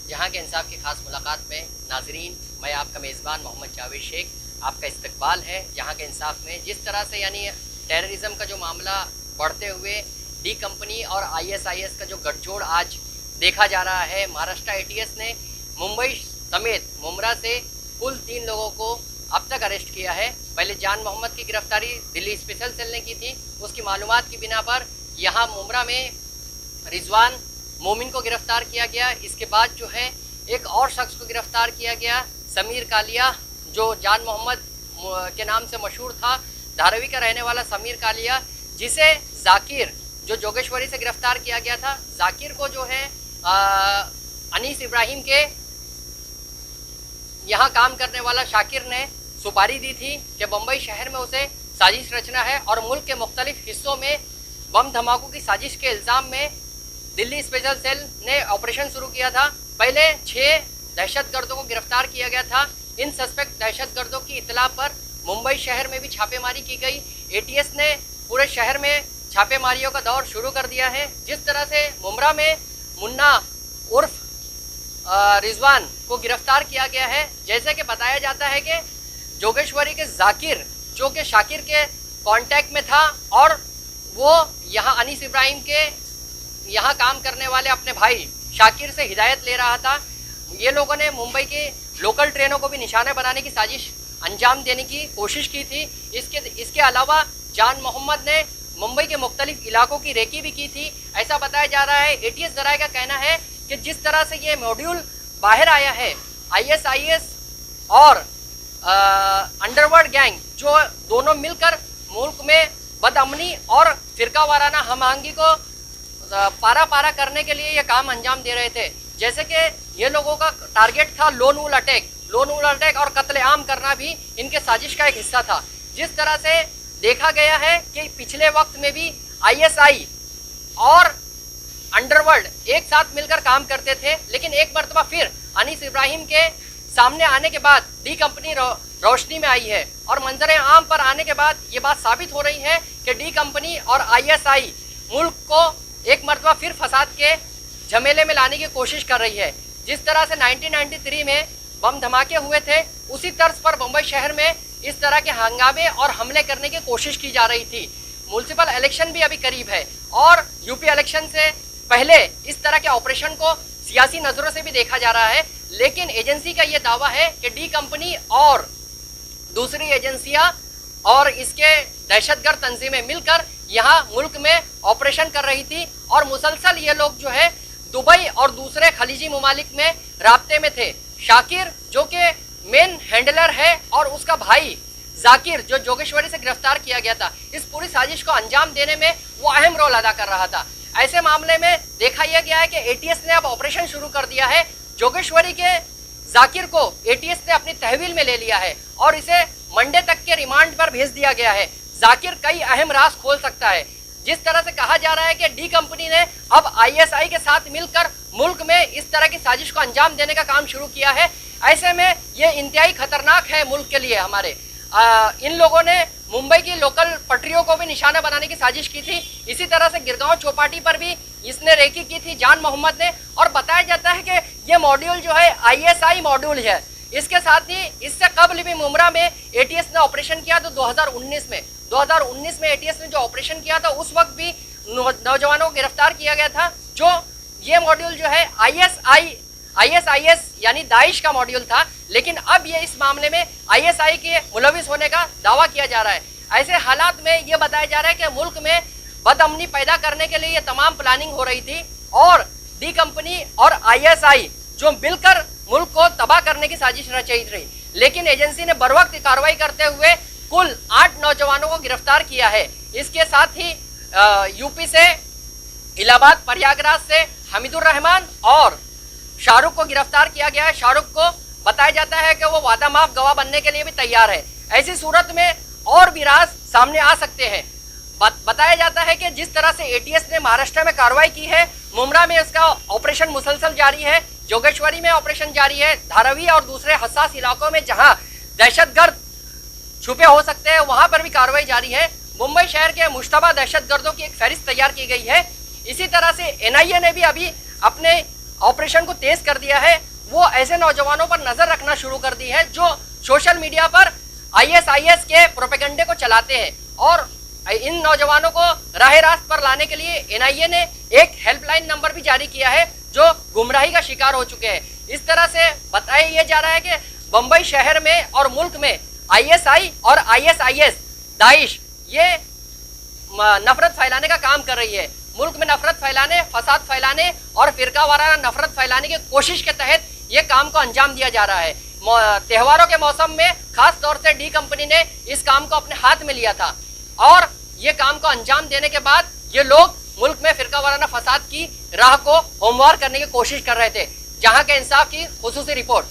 जहां के इंसाफ की खास मुलाकात में नाजरीन, मैं आपका मेज़बान मोहम्मद जावेद शेख आपका इस्तकबाल है। जहां के इंसाफ में जिस तरह से यानी टेररिज्म का जो मामला बढ़ते हुए डी कंपनी और ISIS का जो गठजोड़ आज देखा जा रहा है, महाराष्ट्र ATS ने मुंबई समेत मुमरा से कुल 3 लोगों को अब तक अरेस्ट किया है। पहले जान मोहम्मद की गिरफ्तारी दिल्ली स्पेशल सेल ने की थी, उसकी मालूमात की बिना पर यहाँ मुमरा में रिजवान मोमिन को गिरफ्तार किया गया। इसके बाद जो है एक और शख्स को गिरफ्तार किया गया, समीर कालिया, जो जान मोहम्मद के नाम से मशहूर था, धारावी का रहने वाला समीर कालिया, जिसे जाकिर जो जोगेश्वरी से गिरफ्तार किया गया था। जाकिर को जो है अनीस इब्राहिम के यहाँ काम करने वाला शाकिर ने सुपारी दी थी कि बम्बई शहर में उसे साजिश रचना है और मुल्क के मुख्तलिफ हिस्सों में बम धमाकों की साजिश के इल्ज़ाम में दिल्ली स्पेशल सेल ने ऑपरेशन शुरू किया था। पहले 6 दहशतगर्दों को गिरफ्तार किया गया था। इन सस्पेक्ट दहशतगर्दों की इतला पर मुंबई शहर में भी छापेमारी की गई। ATS ने पूरे शहर में छापेमारियों का दौर शुरू कर दिया है। जिस तरह से मुमरा में मुन्ना उर्फ रिजवान को गिरफ्तार किया गया है, जैसे कि बताया जाता है कि जोगेश्वरी के जाकिर जो कि शाकिर के कांटेक्ट में था और वो यहाँ अनीस इब्राहिम के यहाँ काम करने वाले अपने भाई शाकिर से हिदायत ले रहा था। ये लोगों ने मुंबई के लोकल ट्रेनों को भी निशाने बनाने की साजिश अंजाम देने की कोशिश की थी। इसके अलावा जान मोहम्मद ने मुंबई के मुख्तलिफ इलाकों की रेकी भी की थी। ऐसा बताया जा रहा है, ATS जराये का कहना है कि जिस तरह से ये मॉड्यूल बाहर आया है, ISIS और अंडरवर्ल्ड गैंग जो दोनों मिलकर मुल्क में बदअमनी और फिरका वाराना हम आहंगी को पारा पारा करने के लिए ये काम अंजाम दे रहे थे। जैसे कि ये लोगों का टारगेट था लोन वुल अटैक और कत्लेआम करना भी इनके साजिश का एक हिस्सा था। जिस तरह से देखा गया है कि पिछले वक्त में भी ISI और अंडरवर्ल्ड एक साथ मिलकर काम करते थे, लेकिन एक मरतबा फिर अनीस इब्राहिम के सामने आने के बाद डी कंपनी रोशनी में आई है और मंजर आम पर आने के बाद ये बात साबित हो रही है कि डी कंपनी और ISI मुल्क को एक मरतबा फिर फसाद के झमेले में लाने की कोशिश कर रही है। जिस तरह से 1993 में बम धमाके हुए थे, उसी तर्ज पर मुंबई शहर में इस तरह के हंगामे और हमले करने की कोशिश की जा रही थी। म्युनिसिपल इलेक्शन भी अभी करीब है और यूपी इलेक्शन से पहले इस तरह के ऑपरेशन को सियासी नज़रों से भी देखा जा रहा है, लेकिन एजेंसी का ये दावा है कि डी कंपनी और दूसरी एजेंसियां और इसके दहशतगर्द तंजीमें मिलकर यहाँ मुल्क में ऑपरेशन कर रही थी और मुसलसल ये लोग जो है दुबई और दूसरे खलीजी ममालिक में राब्ते में थे। शाकिर जो कि मेन हैंडलर है और उसका भाई जाकिर जो जोगेश्वरी से गिरफ्तार किया गया था, इस पूरी साजिश को अंजाम देने में वो अहम रोल अदा कर रहा था। ऐसे मामले में देखा यह गया है कि ATS ने अब ऑपरेशन शुरू कर दिया है। जोगेश्वरी के जाकिर को ATS ने अपनी तहवील में ले लिया है और इसे मंडे तक के रिमांड पर भेज दिया गया है। जाकिर कई अहम राज खोल सकता है। जिस तरह से कहा जा रहा है कि डी कंपनी ने अब ISI के साथ मिलकर मुल्क में इस तरह की साजिश को अंजाम देने का काम शुरू किया है। ऐसे में ये इंतहाई खतरनाक है मुल्क के लिए हमारे। इन लोगों ने मुंबई की लोकल पटरियों को भी निशाना बनाने की साजिश की थी। इसी तरह से गिरगांव चौपाटी पर भी इसने रेकी की थी जान मोहम्मद ने। और बताया जाता है कि ये मॉड्यूल जो है ISI मॉड्यूल है। इसके साथ ही इससे कबल भी मुमरा में ATS ने ऑपरेशन किया तो 2019 में ATS ने जो ऑपरेशन किया था उस वक्त भी नौजवानों को गिरफ्तार किया गया था। जो ये मॉड्यूल जो है ISIS यानी दाइश का मॉड्यूल था, लेकिन अब ये इस मामले में ISI के मुलविस होने का दावा किया जा रहा है। ऐसे हालात में ये बताया जा रहा है कि मुल्क में बदअमनी पैदा करने के लिए ये तमाम प्लानिंग हो रही थी और डी कंपनी और ISI जो मिलकर मुल्क को तबाह करने की साजिश रची रही, लेकिन एजेंसी ने बरवक्त कार्रवाई करते हुए कुल 8 नौजवानों को गिरफ्तार किया है। इसके साथ ही यूपी से इलाहाबाद प्रयागराज से हमीदुर रहमान और शाहरुख को गिरफ्तार किया गया है। शाहरुख को बताया जाता है कि वो वादा माफ गवाह बनने के लिए भी तैयार है। ऐसी सूरत में और भी राज सामने आ सकते हैं। बताया जाता है कि जिस तरह से ATS ने महाराष्ट्र में कार्रवाई की है, मुमरा में इसका ऑपरेशन मुसलसल जारी है, जोगेश्वरी में ऑपरेशन जारी है, धारावी और दूसरे हसास इलाकों में जहां दहशतगर्द छुपे हो सकते हैं वहां पर भी कार्रवाई जारी है। मुंबई शहर के मुश्तबा दहशतगर्दों की एक फहरिस्त तैयार की गई है। इसी तरह से NIA ने भी अभी अपने ऑपरेशन को तेज कर दिया है, वो ऐसे नौजवानों पर नजर रखना शुरू कर दी है जो सोशल मीडिया पर आईएसआईएस के प्रोपेगेंडे को चलाते हैं। और इन नौजवानों को राह रास्त पर लाने के लिए एनआईए ने एक हेल्पलाइन नंबर भी जारी किया है जो गुमराही का शिकार हो चुके हैं। इस तरह से बताया यह जा रहा है कि बंबई शहर में और मुल्क में आईएसआई और आईएसआईएस दाइश ये नफरत फैलाने का काम कर रही है। मुल्क में नफरत फैलाने, फसाद फैलाने और फिरका वाराना नफरत फैलाने की कोशिश के तहत ये काम को अंजाम दिया जा रहा है। त्योहारों के मौसम में खास तौर से डी कंपनी ने इस काम को अपने हाथ में लिया था और ये काम को अंजाम देने के बाद ये लोग मुल्क में फिरका वाराना फसाद की राह को हमवार करने की कोशिश कर रहे थे। जहां के इंसाफ की खुसूसी रिपोर्ट।